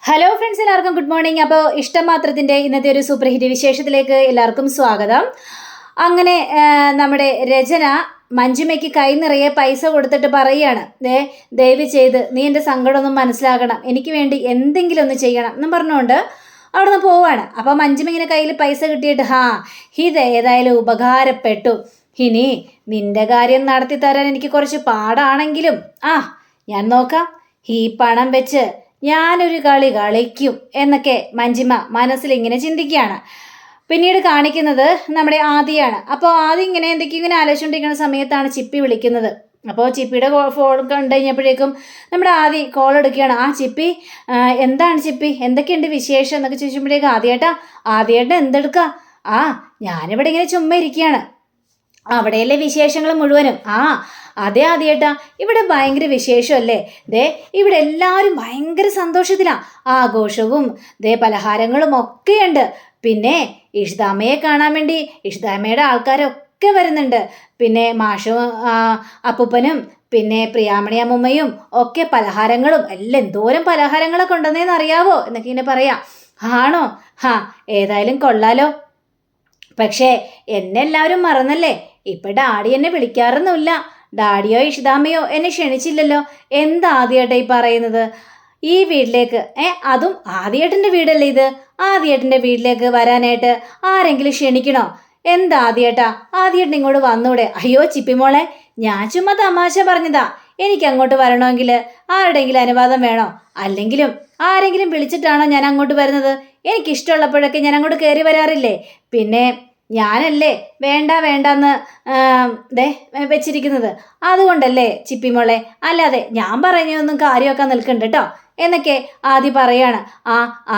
Hello friends, എല്ലാവർക്കും good morning. അപ്പോൾ ഇഷ്ടമാത്രത്തിൻ്റെ ഇന്നത്തെ ഒരു സൂപ്പർ ഹിറ്റ് വിശേഷത്തിലേക്ക് എല്ലാവർക്കും സ്വാഗതം. അങ്ങനെ നമ്മുടെ രചന മഞ്ജുമയ്ക്ക് കൈ നിറയെ പൈസ കൊടുത്തിട്ട് പറയുകയാണ്, ദയവ് ചെയ്ത് നീ എൻ്റെ സങ്കടമൊന്നും മനസ്സിലാക്കണം, എനിക്ക് വേണ്ടി എന്തെങ്കിലും ഒന്ന് ചെയ്യണം എന്നും പറഞ്ഞുകൊണ്ട് അവിടെ നിന്ന് പോവാണ്. അപ്പോൾ മഞ്ജുമ ഇങ്ങനെ കയ്യിൽ പൈസ കിട്ടിയിട്ട് ഇത് ഏതായാലും ഉപകാരപ്പെട്ടു, ഇനി നിന്റെ കാര്യം നടത്തി തരാൻ എനിക്ക് കുറച്ച് പാടാണെങ്കിലും ഞാൻ നോക്കാം, ഈ പണം വെച്ച് ഞാനൊരു കളി കളിക്കും എന്നൊക്കെ മഞ്ജിമ മനസ്സിലിങ്ങനെ ചിന്തിക്കുകയാണ്. പിന്നീട് കാണിക്കുന്നത് നമ്മുടെ ആദിയാണ്. അപ്പോൾ ആദി ഇങ്ങനെ എന്തൊക്കെയോ ഇങ്ങനെ ആലോചിച്ചുകൊണ്ടിരിക്കുന്ന സമയത്താണ് ചിപ്പി വിളിക്കുന്നത്. അപ്പോൾ ചിപ്പിയുടെ ഫോൺ കണ്ടു കഴിഞ്ഞപ്പോഴേക്കും നമ്മുടെ ആദി കോൾ എടുക്കുകയാണ്. ചിപ്പി, എന്താണ് ചിപ്പി, എന്തൊക്കെയുണ്ട് വിശേഷം എന്നൊക്കെ ചോദിക്കുമ്പോഴേക്കും ആദ്യേട്ടൻ എന്തെടുക്കുക? ഞാനിവിടെ ഇങ്ങനെ ചുമ്മാ ഇരിക്കുകയാണ്. അവിടെയല്ലേ വിശേഷങ്ങൾ മുഴുവനും? അതെ ആദ്യേട്ടാ, ഇവിടെ ഭയങ്കര വിശേഷമല്ലേ. ഇവിടെ എല്ലാവരും ഭയങ്കര സന്തോഷത്തിലാണ്, ആഘോഷവും പലഹാരങ്ങളും ഒക്കെയുണ്ട്. പിന്നെ ഇഷിതാമ്മയെ കാണാൻ വേണ്ടി ഇഷിതാമ്മയുടെ ആൾക്കാരൊക്കെ വരുന്നുണ്ട്. പിന്നെ മാഷും അപ്പൂപ്പനും പിന്നെ പ്രിയാമണി അമ്മൂമ്മയും ഒക്കെ പലഹാരങ്ങളും എല്ലാം എന്തോരം പലഹാരങ്ങളൊക്കെ ഉണ്ടെന്നേന്ന് അറിയാവോ എന്നൊക്കെ ഇങ്ങനെ പറയാം. ആണോ? ഏതായാലും കൊള്ളാലോ. പക്ഷേ എന്നെ എല്ലാവരും മറന്നല്ലേ, ഇപ്പം ഡാഡി എന്നെ വിളിക്കാറൊന്നുമില്ല, ഡാഡിയോ ഇഷിതാമ്മയോ എന്നെ ക്ഷണിച്ചില്ലല്ലോ. എന്താ ആദ്യേട്ടാ ഈ പറയുന്നത്? ഈ വീട്ടിലേക്ക് അതും ആദ്യേട്ടൻ്റെ വീടല്ലേ ഇത്, ആദ്യേട്ടൻ്റെ വീട്ടിലേക്ക് വരാനായിട്ട് ആരെങ്കിലും ക്ഷണിക്കണോ? എന്താ ആദ്യേട്ടൻ ഇങ്ങോട്ട് വന്നൂടെ? അയ്യോ ചിപ്പിമോളെ, ഞാൻ ചുമ്മാ തമാശ പറഞ്ഞതാ. എനിക്ക് അങ്ങോട്ട് വരണമെങ്കിൽ ആരുടെയെങ്കിലും അനുവാദം വേണോ? അല്ലെങ്കിലും ആരെങ്കിലും വിളിച്ചിട്ടാണോ ഞാൻ അങ്ങോട്ട് വരുന്നത്? എനിക്കിഷ്ടമുള്ളപ്പോഴൊക്കെ ഞാൻ അങ്ങോട്ട് കയറി വരാറില്ലേ. പിന്നെ ഞാനല്ലേ വേണ്ടെന്ന് വെച്ചിരിക്കുന്നത്, അതുകൊണ്ടല്ലേ ചിപ്പിമോളെ, അല്ലാതെ ഞാൻ പറഞ്ഞൊന്നും കാര്യമൊക്കെ നിൽക്കണ്ട കേട്ടോ എന്നൊക്കെ ആദ്യം പറയാണ്.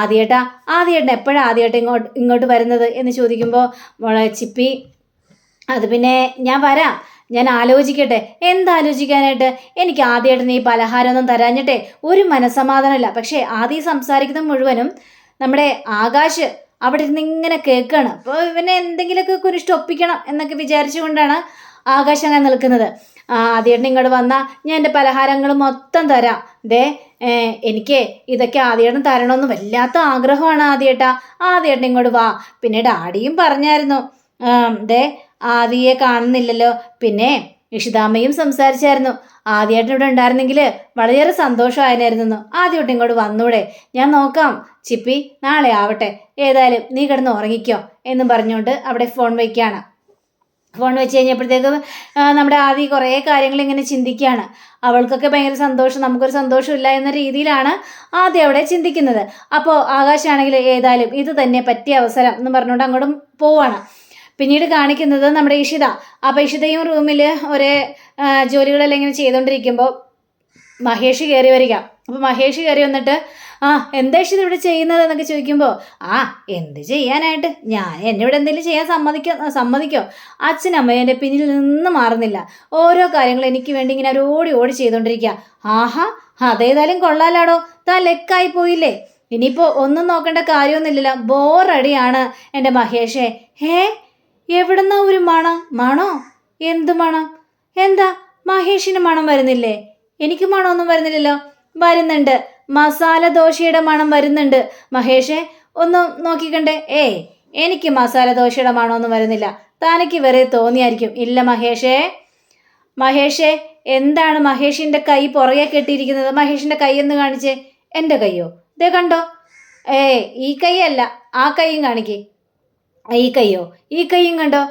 ആദ്യേട്ടൻ എപ്പോഴാണ് ആദ്യേട്ടൻ ഇങ്ങോട്ട് വരുന്നത് എന്ന് ചോദിക്കുമ്പോൾ മോളെ ചിപ്പി, അത് പിന്നെ ഞാൻ വരാം, ഞാൻ ആലോചിക്കട്ടെ. എന്താലോചിക്കാനായിട്ട്? എനിക്ക് ആദ്യേട്ടന് ഈ പലഹാരമൊന്നും തരാഞ്ഞിട്ടെ ഒരു മനസ്സമാധാനമില്ല. പക്ഷേ ആദ്യം സംസാരിക്കുന്നത് മുഴുവനും നമ്മുടെ ആകാശ് അവിടെ ഇരുന്ന് ഇങ്ങനെ കേൾക്കുകയാണ്. അപ്പോൾ ഇവനെ എന്തെങ്കിലുമൊക്കെ കുരിഷ്ടം ഒപ്പിക്കണം എന്നൊക്കെ വിചാരിച്ചുകൊണ്ടാണ് ആകാശം അങ്ങനെ നിൽക്കുന്നത്. ആദ്യേട്ടൻ ഇങ്ങോട്ട് വന്നാൽ ഞാൻ എൻ്റെ പലഹാരങ്ങൾ മൊത്തം തരാം. എനിക്ക് ഇതൊക്കെ ആദ്യേട്ടൻ തരണമെന്ന് വല്ലാത്ത ആഗ്രഹമാണ് ആദ്യേട്ടൻ ഇങ്ങോട്ട് വാ. പിന്നെ ഡാഡിയും പറഞ്ഞായിരുന്നു, ആദിയെ കാണുന്നില്ലല്ലോ. പിന്നെ ഇഷിതാമ്മയും സംസാരിച്ചായിരുന്നു, ആദ്യേട്ടൻ ഇവിടെ ഉണ്ടായിരുന്നെങ്കിൽ വളരെയേറെ സന്തോഷമായിരുന്നു. ആദ്യമായിട്ട് ഇങ്ങോട്ട് വന്നൂടെ? ഞാൻ നോക്കാം ചിപ്പി, നാളെ ആവട്ടെ, ഏതായാലും നീ കിടന്ന് ഉറങ്ങിക്കോ എന്നും പറഞ്ഞുകൊണ്ട് അവിടെ ഫോൺ വയ്ക്കുകയാണ്. ഫോൺ വെച്ച് കഴിഞ്ഞപ്പോഴത്തേക്കും നമ്മുടെ ആദി കുറേ കാര്യങ്ങൾ ഇങ്ങനെ ചിന്തിക്കുകയാണ്. അവൾക്കൊക്കെ ഭയങ്കര സന്തോഷം, നമുക്കൊരു സന്തോഷമില്ല എന്ന രീതിയിലാണ് ആദ്യം അവിടെ ചിന്തിക്കുന്നത്. അപ്പോൾ ആകാശാണെങ്കിൽ ഏതായാലും ഇത് തന്നെ പറ്റിയ അവസരം എന്ന് പറഞ്ഞുകൊണ്ട് അങ്ങോട്ടും പോവാണ്. പിന്നീട് കാണിക്കുന്നത് നമ്മുടെ ഇഷിത. അപ്പോൾ ഇഷിതയും റൂമിൽ ഒരേ ജോലികളെല്ലാം ഇങ്ങനെ ചെയ്തുകൊണ്ടിരിക്കുമ്പോൾ മഹേഷ് കയറി വരിക. അപ്പോൾ മഹേഷ് കയറി വന്നിട്ട് എന്താ ഇഷിത ഇവിടെ ചെയ്യുന്നത് എന്നൊക്കെ ചോദിക്കുമ്പോൾ എന്ത് ചെയ്യാനായിട്ട്, ഞാൻ എന്നിവിടെ എന്തെങ്കിലും ചെയ്യാൻ സമ്മതിക്കോ? അച്ഛനമ്മ എൻ്റെ പിന്നിൽ നിന്ന് മാറുന്നില്ല, ഓരോ കാര്യങ്ങൾ എനിക്ക് വേണ്ടി ഇങ്ങനെ ഓടി ചെയ്തുകൊണ്ടിരിക്കുക. അതേതായാലും കൊള്ളാലാടോ, താൻ ലെക്കായി പോയില്ലേ, ഇനിയിപ്പോൾ ഒന്നും നോക്കേണ്ട കാര്യമൊന്നുമില്ലല്ലോ, ബോറടിയാണ് എൻ്റെ മഹേഷേ. എവിടുന്ന ഒരു മണോ? എന്ത് മണം? എന്താ മഹേഷിന് മണം വരുന്നില്ലേ? എനിക്ക് മണമൊന്നും വരുന്നില്ലല്ലോ. വരുന്നുണ്ട്, മസാല ദോശയുടെ മണം വരുന്നുണ്ട്. മഹേഷേ ഒന്ന് നോക്കിക്കണ്ടേ? എനിക്ക് മസാല ദോശയുടെ മണമൊന്നും വരുന്നില്ല, തനിക്ക് വെറുതെ തോന്നിയായിരിക്കും. ഇല്ല മഹേഷേ എന്താണ് മഹേഷിൻ്റെ കൈ പുറകെ കെട്ടിയിരിക്കുന്നത്? മഹേഷിൻ്റെ കൈ എന്ന് കാണിച്ചേ. എൻ്റെ കയ്യോ? ദേ കണ്ടോ? ഈ കൈയല്ല, ആ കൈയും കാണിക്കേ. ഈ കൈയും കണ്ടോ?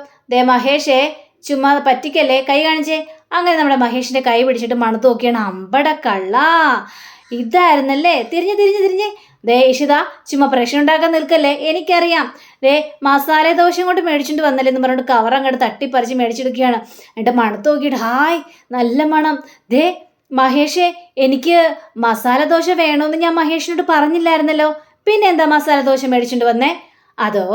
മഹേഷേ ചുമ്മാ പറ്റിക്കല്ലേ, കൈ കാണിച്ചേ. അങ്ങനെ നമ്മുടെ മഹേഷിൻ്റെ കൈ പിടിച്ചിട്ട് മണത്ത് നോക്കിയാണ്. അമ്പട കള്ളാ, ഇതായിരുന്നല്ലേ? തിരിഞ്ഞ് ഇഷിത ചുമ്മാ പ്രശ്നം ഉണ്ടാക്കാൻ നിൽക്കല്ലേ, എനിക്കറിയാം. മസാല ദോശ കൊണ്ട് മേടിച്ചിട്ട് വന്നല്ലേ എന്ന് പറഞ്ഞിട്ട് കവർ അങ്ങോട്ട് തട്ടിപ്പറിച്ച് മേടിച്ചെടുക്കുകയാണ്. എന്നിട്ട് മണത്ത് നോക്കിയിട്ട് നല്ല മണം. മഹേഷേ, എനിക്ക് മസാല ദോശ വേണമെന്ന് ഞാൻ മഹേഷിനോട് പറഞ്ഞില്ലായിരുന്നല്ലോ, പിന്നെ എന്താ മസാല ദോശ മേടിച്ചിട്ട് വന്നേ? അതോ,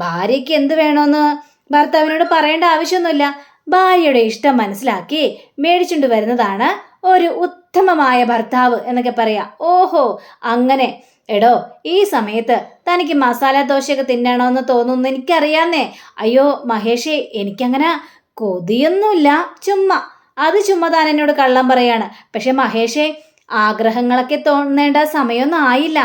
ഭാര്യയ്ക്ക് എന്ത് വേണമെന്ന് ഭർത്താവിനോട് പറയേണ്ട ആവശ്യമൊന്നുമില്ല, ഭാര്യയുടെ ഇഷ്ടം മനസ്സിലാക്കി മേടിച്ചുകൊണ്ട് വരുന്നതാണ് ഒരു ഉത്തമമായ ഭർത്താവ് എന്നൊക്കെ പറയാം. ഓഹോ, അങ്ങനെ. എടോ, ഈ സമയത്ത് തനിക്ക് മസാല ദോശയൊക്കെ തിന്നണമെന്ന് തോന്നുന്നു എനിക്കറിയാന്നേ. അയ്യോ മഹേഷേ, എനിക്കങ്ങനെ കൊതിയൊന്നുമില്ല, ചുമ്മാ താൻ എന്നോട് കള്ളം പറയാണ്. പക്ഷെ മഹേഷേ, ആഗ്രഹങ്ങളൊക്കെ തോന്നേണ്ട സമയമൊന്നും ആയില്ല,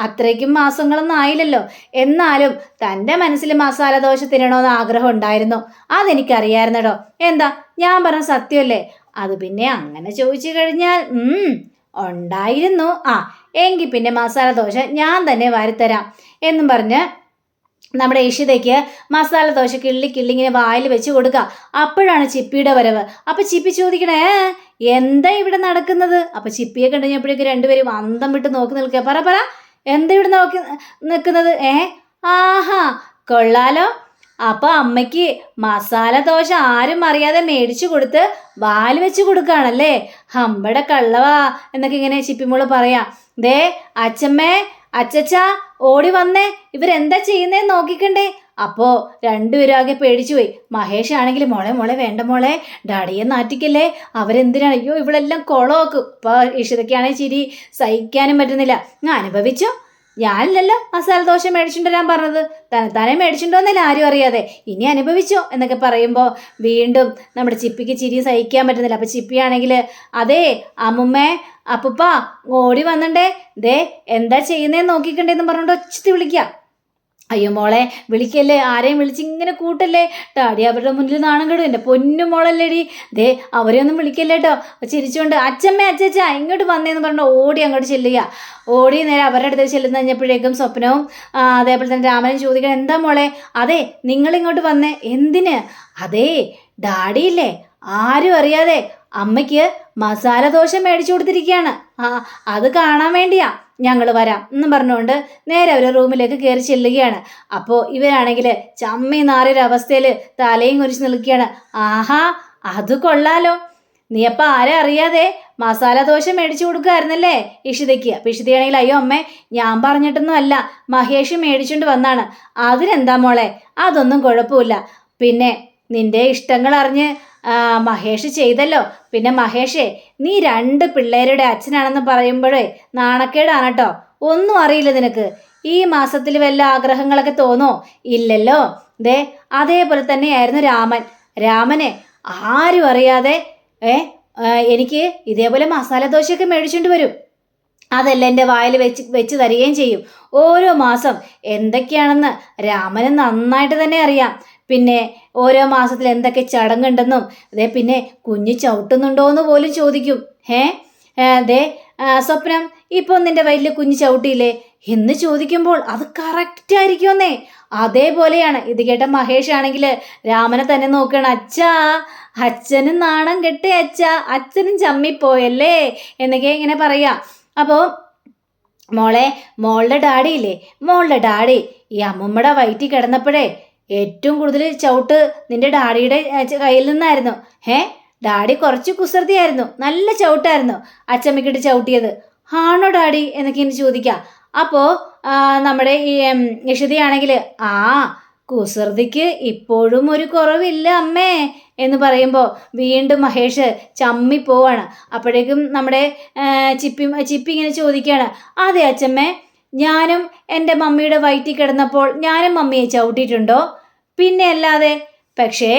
അത്രയ്ക്കും മാസങ്ങളൊന്നും ആയില്ലല്ലോ. എന്നാലും തൻ്റെ മനസ്സിൽ മസാല ദോശ തിന്നണമെന്ന് ആഗ്രഹം ഉണ്ടായിരുന്നു, അതെനിക്കറിയായിരുന്നടോ. എന്താ ഞാൻ പറഞ്ഞ സത്യമല്ലേ? അത് പിന്നെ അങ്ങനെ ചോദിച്ചു കഴിഞ്ഞാൽ ഉണ്ടായിരുന്നു. എങ്കിൽ പിന്നെ മസാല ദോശ ഞാൻ തന്നെ വാരിത്തരാം എന്നും പറഞ്ഞ് നമ്മുടെ ഇഷിതയ്ക്ക് മസാല ദോശ കിള്ളി ഇങ്ങനെ വായിൽ വെച്ച് കൊടുക്കുക. അപ്പോഴാണ് ചിപ്പിയുടെ വരവ്. അപ്പൊ ചിപ്പി ചോദിക്കണേ, എന്താ ഇവിടെ നടക്കുന്നത്? അപ്പൊ ചിപ്പിയെ കണ്ടുകഴിഞ്ഞപ്പോഴേക്ക് രണ്ടുപേരും അന്തം വിട്ട് നോക്കി നിൽക്കുക. പറ എന്താ ഇവിടെ നോക്കി നിൽക്കുന്നത്? ആഹാ, കൊള്ളാലോ. അപ്പൊ അമ്മയ്ക്ക് മസാല ദോശ ആരും അറിയാതെ മേടിച്ചു കൊടുത്ത് വാല് വെച്ച് കൊടുക്കുകയാണല്ലേ? ഹമ്പടെ കള്ളവാ എന്നൊക്കെ ഇങ്ങനെ ചിപ്പിമോള് പറയാ. ദേ അച്ഛമ്മേ, അച്ചച്ച, ഓടി വന്നേ, ഇവരെന്താ ചെയ്യുന്നേന്ന് നോക്കിക്കണ്ടേ. അപ്പോ രണ്ടുപേരും ആകെ പേടിച്ചു പോയി. മഹേഷ് ആണെങ്കിൽ മോളെ വേണ്ട മോളെ, ഡാഡിയെ നാറ്റിക്കല്ലേ, അവരെന്തിനാണ്, അയ്യോ ഇവളെല്ലാം കൊളമാക്കും. അപ്പൊ ഇഷിതയ്ക്കാണെങ്കിൽ ചിരി സഹിക്കാനും പറ്റുന്നില്ല. അനുഭവിച്ചോ, ഞാനില്ലല്ലോ മസാല ദോശ മേടിച്ചിട്ട് വരാൻ പറഞ്ഞത്, തനത്താനെ മേടിച്ചിട്ടുണ്ടോന്നല്ല ആരും അറിയാതെ, ഇനി അനുഭവിച്ചോ എന്നൊക്കെ പറയുമ്പോൾ വീണ്ടും നമ്മുടെ ചിപ്പിക്ക് ചിരി സഹിക്കാൻ പറ്റുന്നില്ല. അപ്പൊ ചിപ്പിയാണെങ്കിൽ അതേ അമ്മുമ്മേ, അപ്പുപ്പ ഓടി വന്നണ്ടേ, ദേ എന്താ ചെയ്യുന്നേന്ന് നോക്കിക്കണ്ടേന്ന് പറഞ്ഞോണ്ട് ഒച്ചത്തി വിളിക്കുക. അയ്യോ മോളെ വിളിക്കല്ലേ, ആരെയും വിളിച്ചിങ്ങനെ കൂട്ടല്ലേ, ഡാഡി അവരുടെ മുന്നിൽ നാണം കെടും. എൻ്റെ പൊന്നു മോളല്ലേടി, ദേ അവരെയൊന്നും വിളിക്കല്ലേ കേട്ടോ. ചിരിച്ചുകൊണ്ട് അച്ഛമ്മേ അച്ഛച്ച ഇങ്ങോട്ട് വന്നേന്ന് പറഞ്ഞു ഓടി അങ്ങോട്ട് ചെല്ലുക. ഓടി നേരെ അവരുടെ അടുത്ത് ചെല്ലുന്ന കഴിഞ്ഞപ്പോഴേക്കും സ്വപ്നവും അതേപോലെ തന്നെ രാമനും ചോദിക്കണം, എന്താ മോളെ? അതെ നിങ്ങളിങ്ങോട്ട് വന്നേ, എന്തിന്? അതേ ഡാഡിയില്ലേ ആരും അറിയാതെ അമ്മയ്ക്ക് മസാല ദോശ മേടിച്ചു കൊടുത്തിരിക്കുകയാണ്, അത് കാണാൻ വേണ്ടിയാ ഞങ്ങൾ വരാം എന്നും പറഞ്ഞുകൊണ്ട് നേരെ അവർ റൂമിലേക്ക് കയറി ചെല്ലുകയാണ്. അപ്പോൾ ഇവരാണെങ്കിൽ ചമ്മി നാറിയൊരവസ്ഥയിൽ തലയും കുരിച്ച് നിൽക്കുകയാണ്. ആഹാ, അത് കൊള്ളാലോ, നീ അപ്പം ആരെ അറിയാതെ മസാല ദോശ മേടിച്ചു കൊടുക്കുമായിരുന്നല്ലേ ഇഷിതയ്ക്ക്? അപ്പം ഇഷിതയാണെങ്കിൽ അയ്യോ അമ്മേ ഞാൻ പറഞ്ഞിട്ടൊന്നും അല്ല, മഹേഷ് മേടിച്ചുകൊണ്ട് വന്നാണ്. അതിനെന്താ മോളെ, അതൊന്നും കുഴപ്പമില്ല. പിന്നെ നിന്റെ ഇഷ്ടങ്ങൾ അറിഞ്ഞ് മഹേഷ് ചെയ്തല്ലോ. പിന്നെ മഹേഷേ, നീ 2 പിള്ളേരുടെ അച്ഛനാണെന്ന് പറയുമ്പോഴേ നാണക്കേടാണ് കേട്ടോ. ഒന്നും അറിയില്ല നിനക്ക്. ഈ മാസത്തിൽ വല്ല ആഗ്രഹങ്ങളൊക്കെ തോന്നോ? ഇല്ലല്ലോ. ദേ അതേപോലെ തന്നെയായിരുന്നു രാമനെ ആരും അറിയാതെ എനിക്ക് ഇതേപോലെ മസാല ദോശയൊക്കെ മേടിച്ചുകൊണ്ട് വരും. അതല്ല എൻ്റെ വായിൽ വെച്ച് തരികയും ചെയ്യും. ഓരോ മാസം എന്തൊക്കെയാണെന്ന് രാമന് നന്നായിട്ട് തന്നെ അറിയാം. പിന്നെ ഓരോ മാസത്തിൽ എന്തൊക്കെ ചടങ്ങുണ്ടെന്നും അതേ പിന്നെ കുഞ്ഞ് ചവിട്ടുന്നുണ്ടോ എന്ന് പോലും ചോദിക്കും. ദേ സ്വപ്നം, ഇപ്പോൾ നിന്റെ വയറ്റിൽ കുഞ്ഞ് ചവിട്ടിയില്ലേ എന്ന് ചോദിക്കുമ്പോൾ അത് കറക്റ്റ് ആയിരിക്കുമെന്നേ. അതേപോലെയാണ് ഇത് കേട്ട മഹേഷ് ആണെങ്കിൽ രാമനെ തന്നെ നോക്കണം. അച്ഛാ, അച്ഛനും നാണം കെട്ടേ അച്ഛാ, അച്ഛനും ചമ്മിപ്പോയല്ലേ എന്നൊക്കെ ഇങ്ങനെ പറയാ. അപ്പോൾ മോളുടെ ഡാഡി ഈ അമ്മുമ്മയുടെ വയറ്റിൽ കിടന്നപ്പോഴേ ഏറ്റവും കൂടുതൽ ചവിട്ട് നിന്റെ ഡാഡിയുടെ കയ്യിൽ നിന്നായിരുന്നു. ഡാഡി കുറച്ച് കുസൃതിയായിരുന്നു, നല്ല ചവിട്ടായിരുന്നു അച്ചമ്മക്കിട്ട് ചവിട്ടിയത്. ആണോ ഡാഡി എന്നൊക്കെ ഇനി ചോദിക്കാം. അപ്പോൾ നമ്മുടെ ഈ യശോദയാണെങ്കിൽ കുസൃതിക്ക് ഇപ്പോഴും ഒരു കുറവില്ല അമ്മേ എന്ന് പറയുമ്പോൾ വീണ്ടും മഹേഷ് ചമ്മിപ്പോവാണ്. അപ്പോഴേക്കും നമ്മുടെ ചിപ്പി ഇങ്ങനെ ചോദിക്കുകയാണ്, അതെ അച്ഛമ്മേ, ഞാനും എൻ്റെ മമ്മിയുടെ വയറ്റിൽ കിടന്നപ്പോൾ ഞാനും മമ്മിയെ ചവിട്ടിയിട്ടുണ്ടോ? പിന്നെ അല്ലാതെ. പക്ഷേ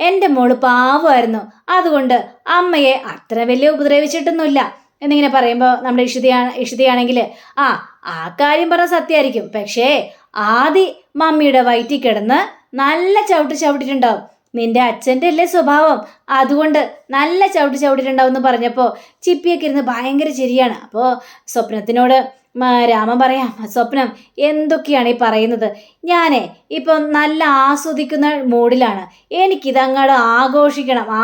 എൻ്റെ മോള് പാവമായിരുന്നു, അതുകൊണ്ട് അമ്മയെ അത്ര വലിയ ഉപദ്രവിച്ചിട്ടൊന്നുമില്ല എന്നിങ്ങനെ പറയുമ്പോൾ നമ്മുടെ ഇഷിതയാണെങ്കിൽ ആ കാര്യം പറഞ്ഞ സത്യമായിരിക്കും. പക്ഷേ മമ്മിയുടെ വയറ്റിൽ കിടന്ന് നല്ല ചവിട്ടിട്ടുണ്ടാവും. നിന്റെ അച്ഛൻ്റെ അല്ലേ സ്വഭാവം, അതുകൊണ്ട് നല്ല ചവിട്ടിട്ടുണ്ടാവും എന്ന് പറഞ്ഞപ്പോൾ ചിപ്പിയൊക്കെ ഇരുന്ന് ഭയങ്കര ചിരിയാണ്. അപ്പോൾ സ്വപ്നത്തിനോട് രാമൻ പറയാം, സ്വപ്നം എന്തൊക്കെയാണ് ഈ പറയുന്നത്? ഞാനേ ഇപ്പം നല്ല ആസ്വദിക്കുന്ന മൂഡിലാണ്, എനിക്കിതങ്ങോട്ട്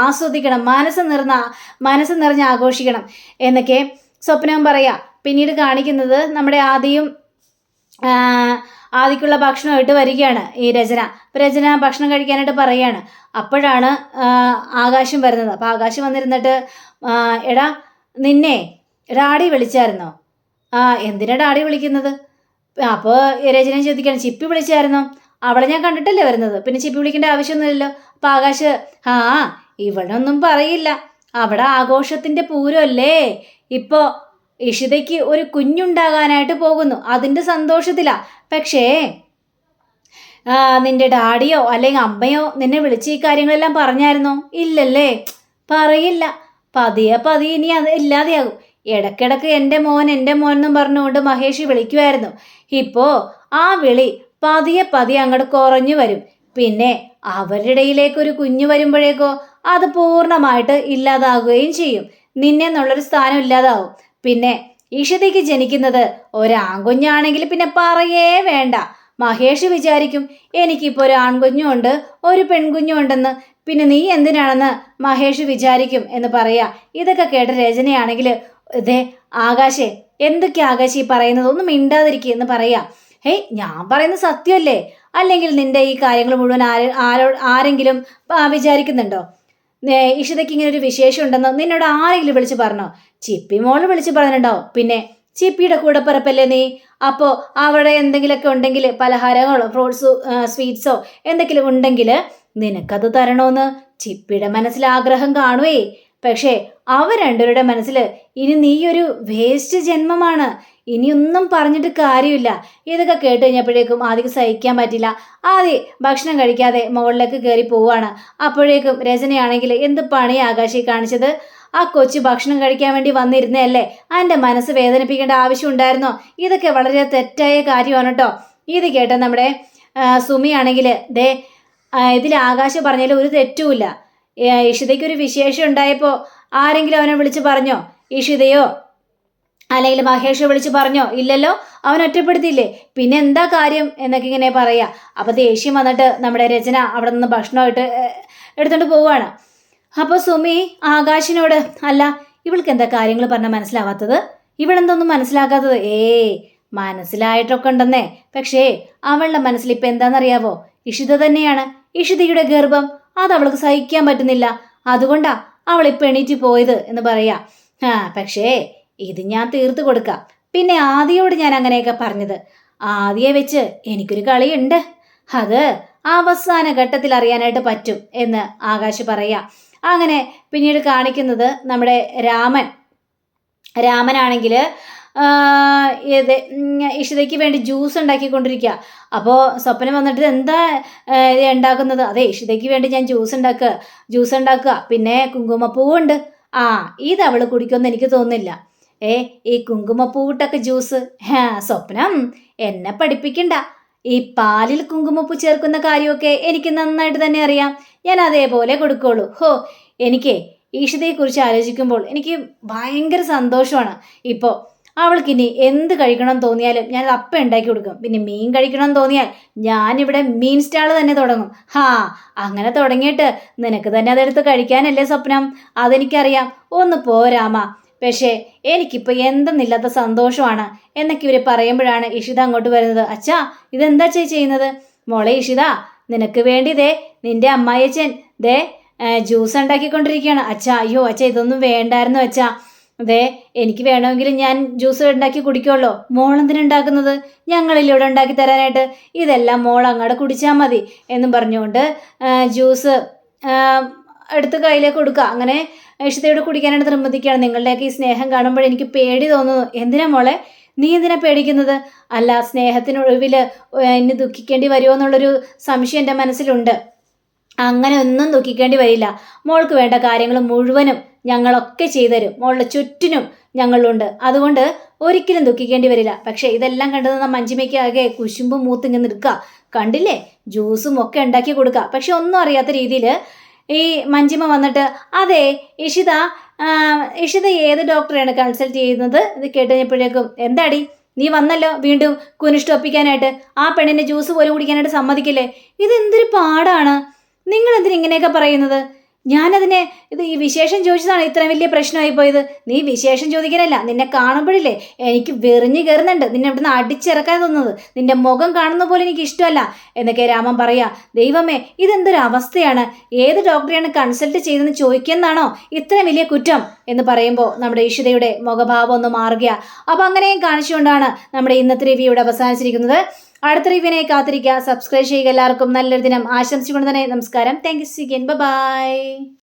ആസ്വദിക്കണം, മനസ്സ് നിറഞ്ഞ് ആഘോഷിക്കണം എന്നൊക്കെ സ്വപ്നം പറയാം. പിന്നീട് കാണിക്കുന്നത് നമ്മുടെ ആദിക്കുള്ള ഭക്ഷണമായിട്ട് വരികയാണ് ഈ രചന ഭക്ഷണം കഴിക്കാനായിട്ട് പറയുകയാണ്. അപ്പോഴാണ് ആകാശം വരുന്നത്. അപ്പോൾ ആകാശം വന്നിരുന്നിട്ട്, എടാ നിന്നെ ഡാഡി വിളിച്ചായിരുന്നോ? എന്തിനാ ഡാഡി വിളിക്കുന്നത്? അപ്പോൾ രചന ചോദിക്കുകയാണ്, ചിപ്പി വിളിച്ചായിരുന്നോ? അവളെ ഞാൻ കണ്ടിട്ടല്ലേ വരുന്നത്, പിന്നെ ചിപ്പി വിളിക്കേണ്ട ആവശ്യമൊന്നുമില്ലല്ലോ. അപ്പോൾ ആകാശ് ഇവളൊന്നും പറയില്ല, അവിടെ ആഘോഷത്തിൻ്റെ പൂരമല്ലേ, ഇപ്പോൾ ഇഷിതയ്ക്ക് ഒരു കുഞ്ഞുണ്ടാകാനായിട്ട് പോകുന്നു, അതിൻ്റെ സന്തോഷത്തിലാ. പക്ഷേ നിന്റെ ഡാഡിയോ അല്ലെങ്കിൽ അമ്മയോ നിന്നെ വിളിച്ച് ഈ കാര്യങ്ങളെല്ലാം പറഞ്ഞായിരുന്നോ? ഇല്ലല്ലേ. പറയില്ല, പതിയെ ഇനി അത് ഇല്ലാതെയാകും. ഇടയ്ക്കിടയ്ക്ക് എൻ്റെ മോൻ എന്നും പറഞ്ഞുകൊണ്ട് മഹേഷ് വിളിക്കുമായിരുന്നു. ഇപ്പോൾ ആ വിളി പതിയെ പതിയെ അങ്ങോട്ട് കുറഞ്ഞു വരും. പിന്നെ അവരുടെ ഇടയിലേക്ക് ഒരു കുഞ്ഞു വരുമ്പോഴേക്കോ അത് പൂർണ്ണമായിട്ട് ഇല്ലാതാകുകയും ചെയ്യും. നിന്നെന്നുള്ളൊരു സ്ഥാനം ഇല്ലാതാവും. പിന്നെ ഇഷിതയ്ക്ക് ജനിക്കുന്നത് ഒരാൺകുഞ്ഞാണെങ്കിൽ പിന്നെ പറയേ വേണ്ട. മഹേഷ് വിചാരിക്കും എനിക്കിപ്പോൾ ഒരു ആൺകുഞ്ഞുണ്ട് ഒരു പെൺകുഞ്ഞുണ്ടെന്ന്. പിന്നെ നീ എന്തിനാണെന്ന് മഹേഷ് വിചാരിക്കും എന്ന് പറയാ. ഇതൊക്കെ കേട്ട രചനയാണെങ്കിൽ ഇതേ ആകാശേ എന്തൊക്കെ ആകാശ് ഈ പറയുന്നത്, ഒന്നും മിണ്ടാതിരിക്കുക എന്ന് പറയാ. ഹേയ് ഞാൻ പറയുന്നത് സത്യമല്ലേ? അല്ലെങ്കിൽ നിന്റെ ഈ കാര്യങ്ങൾ മുഴുവൻ ആരെങ്കിലും വിചാരിക്കുന്നുണ്ടോ? ഇഷിതയ്ക്ക് ഇങ്ങനെ ഒരു വിശേഷം ഉണ്ടെന്ന് നിന്നോട് ആരെങ്കിലും വിളിച്ച് പറഞ്ഞോ? ചിപ്പി മോള് വിളിച്ച് പറഞ്ഞിട്ടുണ്ടാവും. പിന്നെ ചിപ്പിയുടെ കൂടെ പിറപ്പല്ലേ നീ. അപ്പോൾ അവിടെ എന്തെങ്കിലുമൊക്കെ ഉണ്ടെങ്കിൽ പലഹാരങ്ങളോ ഫ്രൂട്ട്സോ സ്വീറ്റ്സോ എന്തെങ്കിലും ഉണ്ടെങ്കിൽ നിനക്കത് തരണോന്ന് ചിപ്പിയുടെ മനസ്സിൽ ആഗ്രഹം കാണുവേ. പക്ഷേ അവർ രണ്ടുപേരുടെ മനസ്സിൽ ഇനി നീയൊരു വേസ്റ്റ് ജന്മമാണ്, ഇനിയൊന്നും പറഞ്ഞിട്ട് കാര്യമില്ല. ഇതൊക്കെ കേട്ട് കഴിഞ്ഞപ്പോഴേക്കും ആദ്യം സഹിക്കാൻ പറ്റില്ല. ആദ്യം ഭക്ഷണം കഴിക്കാതെ മുകളിലേക്ക് കയറി പോവാണ്. അപ്പോഴേക്കും രചനയാണെങ്കിൽ എന്ത് പണി ആകാശി കാണിച്ചത്? ആ കൊച്ചു ഭക്ഷണം കഴിക്കാൻ വേണ്ടി വന്നിരുന്നല്ലേ, എൻ്റെ മനസ്സ് വേദനിപ്പിക്കേണ്ട ആവശ്യം ഉണ്ടായിരുന്നോ? ഇതൊക്കെ വളരെ തെറ്റായ കാര്യമാണ് കേട്ടോ. ഇത് കേട്ട നമ്മുടെ സുമിയാണെങ്കിൽ ദേ ഇതിൽ ആകാശം പറഞ്ഞാൽ ഒരു തെറ്റുമില്ല. ഇഷിതയ്ക്കൊരു വിശേഷം ഉണ്ടായപ്പോൾ ആരെങ്കിലും അവനെ വിളിച്ച് പറഞ്ഞോ? ഇഷിതയോ അല്ലെങ്കിൽ മഹേഷ് വിളിച്ച് പറഞ്ഞോ? ഇല്ലല്ലോ. അവൻ ഒറ്റപ്പെടുത്തിയില്ലേ, പിന്നെ എന്താ കാര്യം എന്നൊക്കെ ഇങ്ങനെ പറയാ. അപ്പോൾ ദേഷ്യം വന്നിട്ട് നമ്മുടെ രചന അവിടെ നിന്ന് ഭക്ഷണമായിട്ട് എടുത്തുകൊണ്ട് പോവുകയാണ്. അപ്പോൾ സുമി ആകാശിനോട്, അല്ല ഇവൾക്ക് എന്താ കാര്യങ്ങൾ പറഞ്ഞാൽ മനസ്സിലാവാത്തത്? ഇവളെന്തൊന്നും മനസ്സിലാക്കാത്തത്? മനസ്സിലായിട്ടൊക്കെ ഉണ്ടെന്നേ, പക്ഷേ അവളുടെ മനസ്സിൽ ഇപ്പം എന്താണെന്നറിയാവോ? ഇഷിത തന്നെയാണ്. ഇഷിതയുടെ ഗർഭം അത് അവൾക്ക് സഹിക്കാൻ പറ്റുന്നില്ല, അതുകൊണ്ടാ അവളിപ്പോൾ എണീറ്റ് പോയത് എന്ന് പറയാ. പക്ഷേ ഇത് ഞാൻ തീർത്തു കൊടുക്കാം. പിന്നെ ആദിയോട് ഞാൻ അങ്ങനെയൊക്കെ പറഞ്ഞത്, ആദിയെ വെച്ച് എനിക്കൊരു കളിയുണ്ട്, അത് അവസാന ഘട്ടത്തിൽ അറിയാനായിട്ട് പറ്റും എന്ന് ആകാശ് പറയാ. അങ്ങനെ പിന്നീട് കാണിക്കുന്നത് നമ്മുടെ രാമനാണെങ്കിൽ ഇഷിതയ്ക്ക് വേണ്ടി ജ്യൂസ് ഉണ്ടാക്കിക്കൊണ്ടിരിക്കുക. അപ്പോൾ സ്വപ്നം വന്നിട്ട് എന്താ ഉണ്ടാക്കുന്നത്? അതെ, ഇഷിതയ്ക്ക് വേണ്ടി ഞാൻ ജ്യൂസ് ഉണ്ടാക്കുക. പിന്നെ കുങ്കുമപ്പൂവുണ്ട്. ഇത് അവൾ കുടിക്കുമെന്ന് എനിക്ക് തോന്നുന്നില്ല. ഈ കുങ്കുമപ്പൂവിട്ടൊക്കെ ജ്യൂസ്? സ്വപ്നം എന്നെ പഠിപ്പിക്കണ്ട. ഈ പാലിൽ കുങ്കുമപ്പൂ ചേർക്കുന്ന കാര്യമൊക്കെ എനിക്ക് നന്നായിട്ട് തന്നെ അറിയാം. ഞാൻ അതേപോലെ കൊടുക്കുള്ളൂ. എനിക്ക് ഈഷിതയെക്കുറിച്ച് ആലോചിക്കുമ്പോൾ എനിക്ക് ഭയങ്കര സന്തോഷമാണ്. ഇപ്പോൾ അവൾക്കിനി എന്ത് കഴിക്കണം തോന്നിയാലും ഞാനത് അപ്പം ഉണ്ടാക്കി കൊടുക്കും. പിന്നെ മീൻ കഴിക്കണം തോന്നിയാൽ ഞാനിവിടെ മീൻ സ്റ്റാൾ തന്നെ തുടങ്ങും. അങ്ങനെ തുടങ്ങിയിട്ട് നിനക്ക് തന്നെ അതെടുത്ത് കഴിക്കാനല്ലേ സ്വപ്നം? അതെനിക്കറിയാം. ഒന്ന് പോരാമ. പക്ഷേ എനിക്കിപ്പോൾ എന്തെന്നില്ലാത്ത സന്തോഷമാണ് എന്നൊക്കെ ഇവർ പറയുമ്പോഴാണ് ഇഷിത അങ്ങോട്ട് വരുന്നത്. അച്ഛാ ഇതെന്താ ചെയ്യുന്നത്? മോളെ ഇഷിത, നിനക്ക് വേണ്ടി നിന്റെ അമ്മായിയച്ഛൻ ജ്യൂസ് ഉണ്ടാക്കിക്കൊണ്ടിരിക്കുകയാണ്. അച്ഛാ, അയ്യോ അച്ഛാ ഇതൊന്നും വേണ്ടായിരുന്നു അച്ഛാ. എനിക്ക് വേണമെങ്കിൽ ഞാൻ ജ്യൂസ് ഉണ്ടാക്കി കുടിക്കുമല്ലോ. മോളെന്തിനുണ്ടാക്കുന്നത്? ഞങ്ങളിവിടെ ഉണ്ടാക്കി തരാനായിട്ട്. ഇതെല്ലാം മോൾ അങ്ങോട്ട് കുടിച്ചാൽ മതി എന്നും പറഞ്ഞുകൊണ്ട് ജ്യൂസ് എടുത്ത് കയ്യിലേക്ക് കൊടുക്കുക. അങ്ങനെ ഇഷിതയോട് കുടിക്കാനായിട്ട് നിർബന്ധിക്കുകയാണ്. നിങ്ങളുടെയൊക്കെ ഈ സ്നേഹം കാണുമ്പോൾ എനിക്ക് പേടി തോന്നുന്നു. എന്തിനാ മോളെ, നീ എന്തിനാ പേടിക്കുന്നത്? അല്ല, സ്നേഹത്തിനൊഴിവിൽ ഇനി ദുഃഖിക്കേണ്ടി വരുമോ എന്നുള്ളൊരു സംശയം എൻ്റെ മനസ്സിലുണ്ട്. അങ്ങനെ ഒന്നും ദുഃഖിക്കേണ്ടി വരില്ല. മോൾക്ക് വേണ്ട കാര്യങ്ങൾ മുഴുവനും ഞങ്ങളൊക്കെ ചെയ്തുതരും. മോളുടെ ചുറ്റിനും ഞങ്ങളുണ്ട്. അതുകൊണ്ട് ഒരിക്കലും ദുഃഖിക്കേണ്ടി വരില്ല. പക്ഷേ ഇതെല്ലാം കണ്ടു നിന്ന മഞ്ജിമയ്ക്ക് ആകെ കുശുമ്പും മൂത്തിങ്ങനെ നിൽക്കുക. കണ്ടില്ലേ, ജ്യൂസും ഒക്കെ ഉണ്ടാക്കി കൊടുക്കുക. പക്ഷെ ഒന്നും അറിയാത്ത രീതിയിൽ ഈ മഞ്ജിമ വന്നിട്ട്, അതെ ഇഷിത ഏത് ഡോക്ടറെയാണ് കൺസൾട്ട് ചെയ്യുന്നത്? ഇത് കേട്ടുകഴിഞ്ഞപ്പോഴേക്കും, എന്താടി നീ വന്നല്ലോ വീണ്ടും കുനിഷ്ടൊപ്പിക്കാനായിട്ട്. ആ പെണ്ണിൻ്റെ ജ്യൂസ് പോലും കുടിക്കാനായിട്ട് സമ്മതിക്കില്ലേ? ഇതെന്തൊരു പാടാണ്. നിങ്ങൾ എന്തിനാ ഇങ്ങനെയൊക്കെ പറയുന്നത്? ഞാനതിനെ ഈ വിശേഷം ചോദിച്ചതാണ് ഇത്രയും വലിയ പ്രശ്നമായി പോയത്. നീ വിശേഷം ചോദിക്കാനല്ല, നിന്നെ കാണുമ്പോഴില്ലേ എനിക്ക് വെറിഞ്ഞു കയറുന്നുണ്ട്. നിന്നെ ഇവിടുന്ന് അടിച്ചിറക്കാൻ തോന്നുന്നത്. നിന്റെ മുഖം കാണുന്ന പോലെ എനിക്ക് ഇഷ്ടമല്ല എന്നൊക്കെ രാമൻ പറയാ. ദൈവമേ, ഇതെന്തൊരു അവസ്ഥയാണ്? ഏത് ഡോക്ടറെയാണ് കൺസൾട്ട് ചെയ്തെന്ന് ചോദിക്കുന്നതാണോ ഇത്രയും വലിയ കുറ്റം എന്ന് പറയുമ്പോൾ നമ്മുടെ ഇഷിതയുടെ മുഖഭാവം ഒന്ന് മാറുക. അപ്പോൾ അങ്ങനെയും കാണിച്ചുകൊണ്ടാണ് നമ്മുടെ ഇന്നത്തെ റിവ്യൂ ഇവിടെ അവസാനിച്ചിരിക്കുന്നത്. അടുത്ത റിവ്യൂവിനെ കാത്തിരിക്കുക. സബ്സ്ക്രൈബ് ചെയ്യുക. എല്ലാവർക്കും നല്ലൊരു ദിനം ആശംസിച്ചുകൊണ്ട് തന്നെ നമസ്കാരം. Thank you. ബൈ.